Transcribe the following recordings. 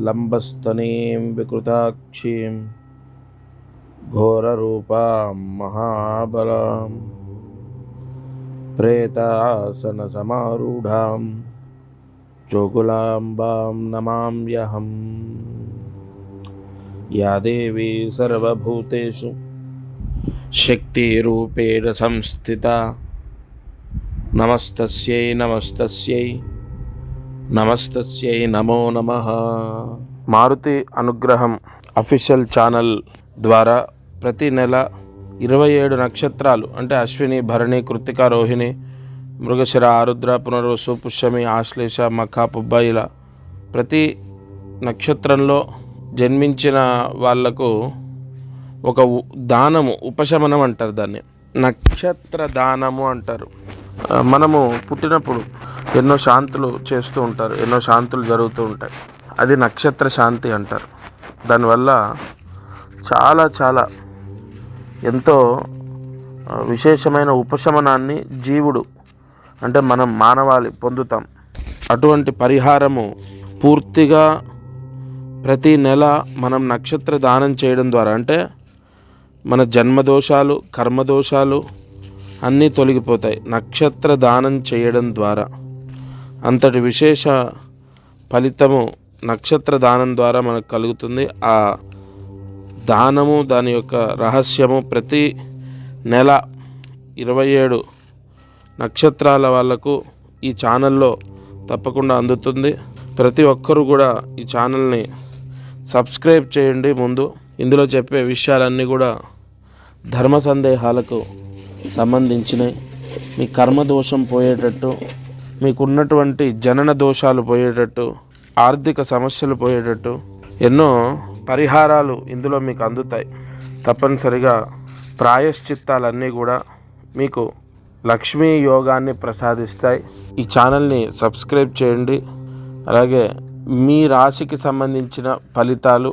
లంబస్తనీం వికృతాక్షీం ఘోరరూపాం మహాబలాం ప్రేతాసనసమారూఢాం జోగులాంబాం నమామ్యహం. యా దేవీ సర్వభూతేషు శక్తిరూపేణ సంస్థితా నమస్తస్యై నమస్తస్యై నమస్తస్యై నమో నమః. మారుతి అనుగ్రహం అఫీషియల్ ఛానల్ ద్వారా ప్రతి నెల 27 నక్షత్రాలు అంటే అశ్విని, భరణి, కృత్తిక, రోహిణి, మృగశిర, ఆరుద్ర, పునర్వసు, పుష్యమి, ఆశ్లేష, మఖ, పుబ్బ ఇలా ప్రతి నక్షత్రంలో జన్మించిన వాళ్లకు ఒక దానము, ఉపశమనం అంటారు దాన్ని, నక్షత్ర దానము అంటారు. మనము పుట్టినప్పుడు ఎన్నో శాంతులు చేస్తూ ఉంటారు, ఎన్నో శాంతులు జరుగుతూ ఉంటాయి. అది నక్షత్ర శాంతి అంటారు. దానివల్ల చాలా చాలా ఎంతో విశేషమైన ఉపశమనాన్ని జీవుడు అంటే మనం మానవాళి పొందుతాం. అటువంటి పరిహారము పూర్తిగా ప్రతి నెల మనం నక్షత్ర దానం చేయడం ద్వారా అంటే మన జన్మదోషాలు, కర్మదోషాలు అన్నీ తొలగిపోతాయి నక్షత్ర దానం చేయడం ద్వారా. అంతటి విశేష ఫలితము నక్షత్ర దానం ద్వారా మనకు కలుగుతుంది. ఆ దానము, దాని యొక్క రహస్యము ప్రతి నెల 27 నక్షత్రాల వాళ్లకు ఈ ఛానల్లో తప్పకుండా అందుతుంది. ప్రతి ఒక్కరూ కూడా ఈ ఛానల్ని సబ్స్క్రైబ్ చేయండి. ముందు ఇందులో చెప్పే విషయాలన్నీ కూడా ధర్మ సందేహాలకు సంబంధించినవి. మీ కర్మదోషం పోయేటట్టు, మీకున్నటువంటి జనన దోషాలు పోయేటట్టు, ఆర్థిక సమస్యలు పోయేటట్టు ఎన్నో పరిహారాలు ఇందులో మీకు అందుతాయి. తప్పనిసరిగా ప్రాయశ్చిత్తాలన్నీ కూడా మీకు లక్ష్మీ యోగాన్ని ప్రసాదిస్తాయి. ఈ ఛానల్ని సబ్స్క్రైబ్ చేయండి. అలాగే మీ రాశికి సంబంధించిన ఫలితాలు,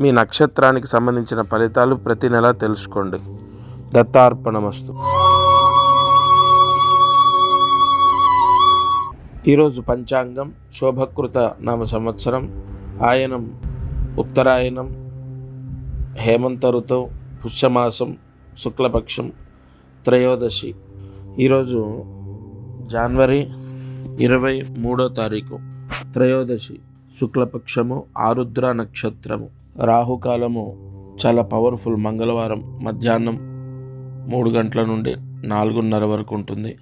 మీ నక్షత్రానికి సంబంధించిన ఫలితాలు ప్రతి నెల తెలుసుకోండి. దత్తార్పణమస్తు. ఈరోజు పంచాంగం శోభకృత నామ సంవత్సరం, ఆయనం ఉత్తరాయణం, హేమంత ఋతువు, పుష్యమాసం, శుక్లపక్షం, త్రయోదశి. ఈరోజు జనవరి 23వ తారీఖు, త్రయోదశి, శుక్లపక్షము, ఆరుద్ర నక్షత్రము. రాహుకాలము చాలా పవర్ఫుల్. మంగళవారం మధ్యాహ్నం 3 గంటల నుండి 4:30 వరకు ఉంటుంది.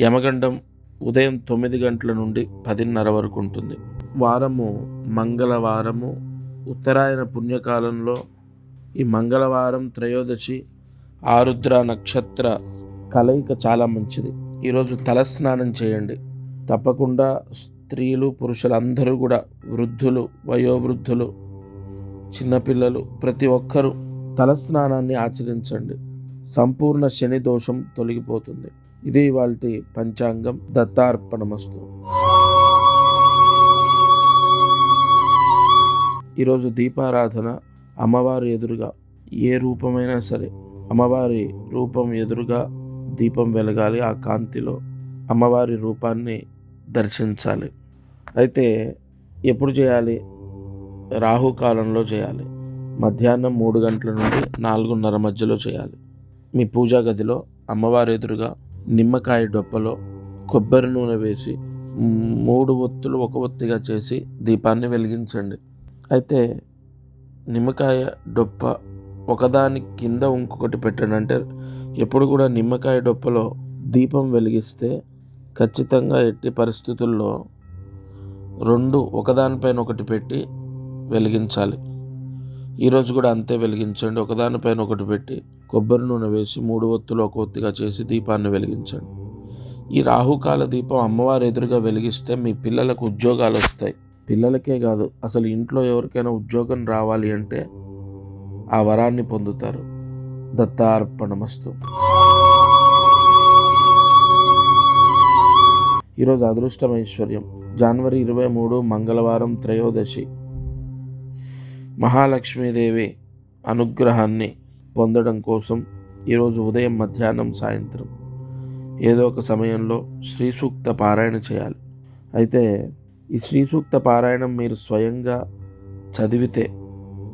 యమగండం ఉదయం 9 గంటల నుండి 10:30 వరకు ఉంటుంది. వారము మంగళవారము, ఉత్తరాయణ పుణ్యకాలంలో ఈ మంగళవారం త్రయోదశి ఆరుద్ర నక్షత్ర కలయిక చాలా మంచిది. ఈరోజు తలస్నానం చేయండి. తప్పకుండా స్త్రీలు, పురుషులు అందరూ కూడా, వృద్ధులు, వయోవృద్ధులు, చిన్నపిల్లలు ప్రతి ఒక్కరూ తలస్నానాన్ని ఆచరించండి. సంపూర్ణ శని దోషం తొలగిపోతుంది. ఇది ఇవాల్టి పంచాంగం. దత్తార్పణమస్తు. ఈరోజు దీపారాధన. అమ్మవారి ఎదురుగా ఏ రూపమైనా సరే అమ్మవారి రూపం ఎదురుగా దీపం వెలగాలి. ఆ కాంతిలో అమ్మవారి రూపాన్ని దర్శించాలి. అయితే ఎప్పుడు చేయాలి? రాహుకాలంలో చేయాలి. మధ్యాహ్నం 3 గంటల నుండి 4:30 మధ్యలో చేయాలి. మీ పూజా గదిలో అమ్మవారి ఎదురుగా నిమ్మకాయ డొప్పలో కొబ్బరి నూనె వేసి 3 ఒత్తులు 1 ఒత్తిగా చేసి దీపాన్ని వెలిగించండి. అయితే నిమ్మకాయ డొప్ప ఒకదాని కింద ఇంకొకటి పెట్టండి. అంటే ఎప్పుడు కూడా నిమ్మకాయ డొప్పలో దీపం వెలిగిస్తే ఖచ్చితంగా ఎట్టి పరిస్థితుల్లో 2 ఒకదానిపైన ఒకటి పెట్టి వెలిగించాలి. ఈరోజు కూడా అంతే వెలిగించండి. ఒకదానిపైన ఒకటి పెట్టి కొబ్బరి నూనె వేసి 3 ఒత్తులు 1 ఒత్తిగా చేసి దీపాన్ని వెలిగించండి. ఈ రాహుకాల దీపం అమ్మవారి ఎదురుగా వెలిగిస్తే మీ పిల్లలకు ఉద్యోగాలు వస్తాయి. పిల్లలకే కాదు, అసలు ఇంట్లో ఎవరికైనా ఉద్యోగం రావాలి అంటే ఆ వరాన్ని పొందుతారు. దత్తార్పణమస్తు. ఈరోజు అదృష్టం ఐశ్వర్యం. జనవరి 23 మంగళవారం త్రయోదశి. మహాలక్ష్మీదేవి అనుగ్రహాన్ని పొందడం కోసం ఈరోజు ఉదయం, మధ్యాహ్నం, సాయంత్రం ఏదో ఒక సమయంలో శ్రీ సూక్త పారాయణ చేయాలి. అయితే ఈ శ్రీ సూక్త పారాయణం మీరు స్వయంగా చదివితే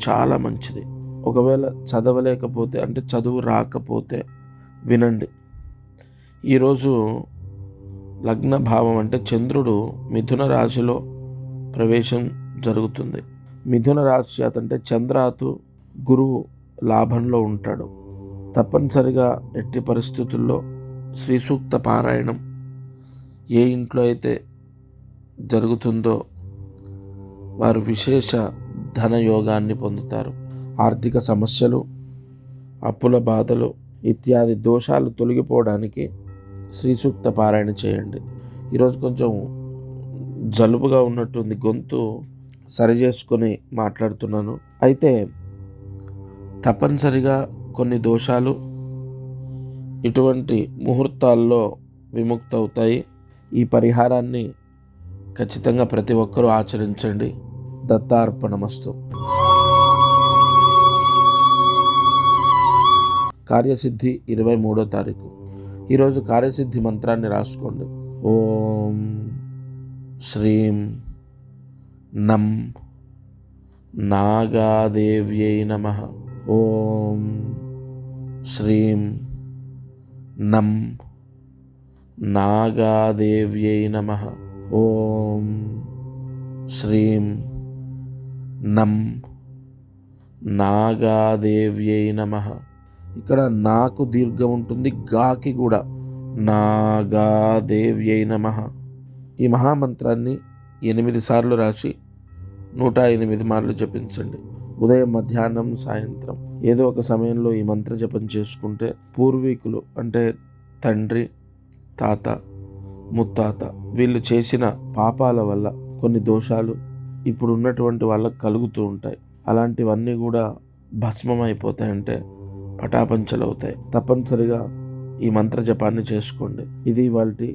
చాలా మంచిది. ఒకవేళ చదవలేకపోతే అంటే చదువు రాకపోతే వినండి. ఈరోజు లగ్న భావం అంటే చంద్రుడు మిథున రాశిలో ప్రవేశం జరుగుతుంది. మిథున రాశి అంటే చంద్రాతు గురువు లాభంలో ఉంటాడు. తప్పనిసరిగా ఎట్టి పరిస్థితుల్లో శ్రీ సూక్త పారాయణం ఏ ఇంట్లో అయితే జరుగుతుందో వారు విశేష ధనయోగాన్ని పొందుతారు. ఆర్థిక సమస్యలు, అప్పుల బాధలు ఇత్యాది దోషాలు తొలగిపోవడానికి శ్రీ సూక్త పారాయణ చేయండి. ఈరోజు కొంచెం జలుబుగా ఉన్నట్టుంది, గొంతు సరి చేసుకొని మాట్లాడుతున్నాను. అయితే తప్పనిసరిగా కొన్ని దోషాలు ఇటువంటి ముహూర్తాల్లో విముక్తి అవుతాయి. ఈ పరిహారాన్ని ఖచ్చితంగా ప్రతి ఒక్కరూ ఆచరించండి. దత్తార్పణమస్తు. కార్యసిద్ధి 23వ తారీఖు. ఈరోజు కార్యసిద్ధి మంత్రాన్ని రాసుకోండి. ఓం శ్రీం నం నాగాదేవ్యై నమః. ఓం శ్రీం నం నాగాదేవ్యై నమః. ఓం శ్రీం నం నాగాదేవ్యై నమః. ఇక్కడ నాకు దీర్ఘం ఉంటుంది, గాకి కూడా నాగాదేవ్యై నమః. ఈ మహామంత్రాన్ని 8 సార్లు రాసి 108 మార్లు జపించండి. ఉదయం, మధ్యాహ్నం, సాయంత్రం ఏదో ఒక సమయంలో ఈ మంత్ర జపం చేసుకుంటే పూర్వీకులు అంటే తండ్రి, తాత, ముత్తాత వీళ్ళు చేసిన పాపాల వల్ల కొన్ని దోషాలు ఇప్పుడు ఉన్నటువంటి వాళ్ళకు కలుగుతూ ఉంటాయి. అలాంటివన్నీ కూడా భస్మం అయిపోతాయంటే పటాపంచలవుతాయి. తప్పనిసరిగా ఈ మంత్ర జపాన్ని చేసుకోండి. ఇది ఇవాల్టి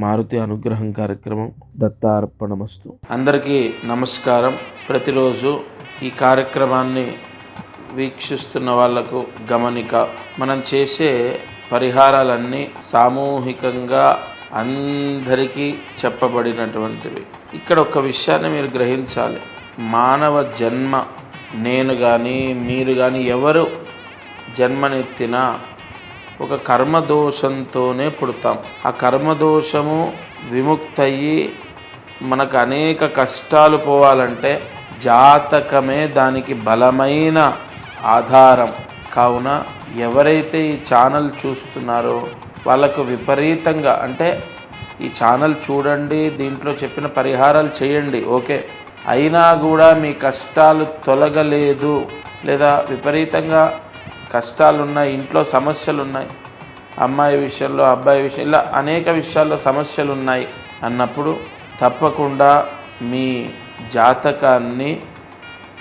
మారుతి అనుగ్రహం కార్యక్రమం. దత్తార్పణమస్తు. అందరికీ నమస్కారం. ప్రతిరోజు ఈ కార్యక్రమాన్ని వీక్షిస్తున్న వాళ్లకు గమనిక, మనం చేసే పరిహారాలన్నీ సామూహికంగా అందరికీ చెప్పబడినటువంటివి. ఇక్కడ ఒక విషయాన్ని మీరు గ్రహించాలి. మానవ జన్మ, నేను కానీ మీరు కానీ ఎవరు జన్మనెత్తినా ఒక కర్మదోషంతోనే పుడతాం. ఆ కర్మదోషము విముక్తయ్యి మనకు అనేక కష్టాలు పోవాలంటే జాతకమే దానికి బలమైన ఆధారం. కావున ఎవరైతే ఈ ఛానల్ చూస్తున్నారో వాళ్ళకు విపరీతంగా అంటే ఈ ఛానల్ చూడండి, దీంట్లో చెప్పిన పరిహారాలు చేయండి, ఓకే, అయినా కూడా మీ కష్టాలు తొలగలేదు లేదా విపరీతంగా కష్టాలున్నాయి, ఇంట్లో సమస్యలు ఉన్నాయి, అమ్మాయి విషయంలో, అబ్బాయి విషయం, ఇలా అనేక విషయాల్లో సమస్యలు ఉన్నాయి అన్నప్పుడు తప్పకుండా మీ జాతకాన్ని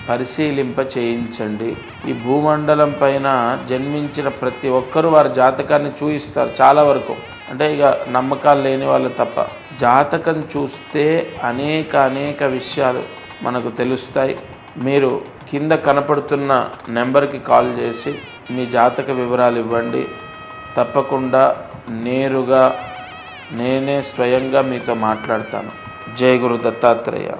పరిశీలింప చేయించండి. ఈ భూమండలం పైన జన్మించిన ప్రతి ఒక్కరూ వారి జాతకాన్ని చూయిస్తారు. చాలా వరకు అంటే ఇక నమ్మకాలు లేని వాళ్ళు తప్ప జాతకం చూస్తే అనేక విషయాలు మనకు తెలుస్తాయి. మీరు కింద కనపడుతున్న నెంబర్కి కాల్ చేసి మీ జాతక వివరాలు ఇవ్వండి. తప్పకుండా నేరుగా నేనే స్వయంగా మీతో మాట్లాడతాను. జై గురు దత్తాత్రేయ.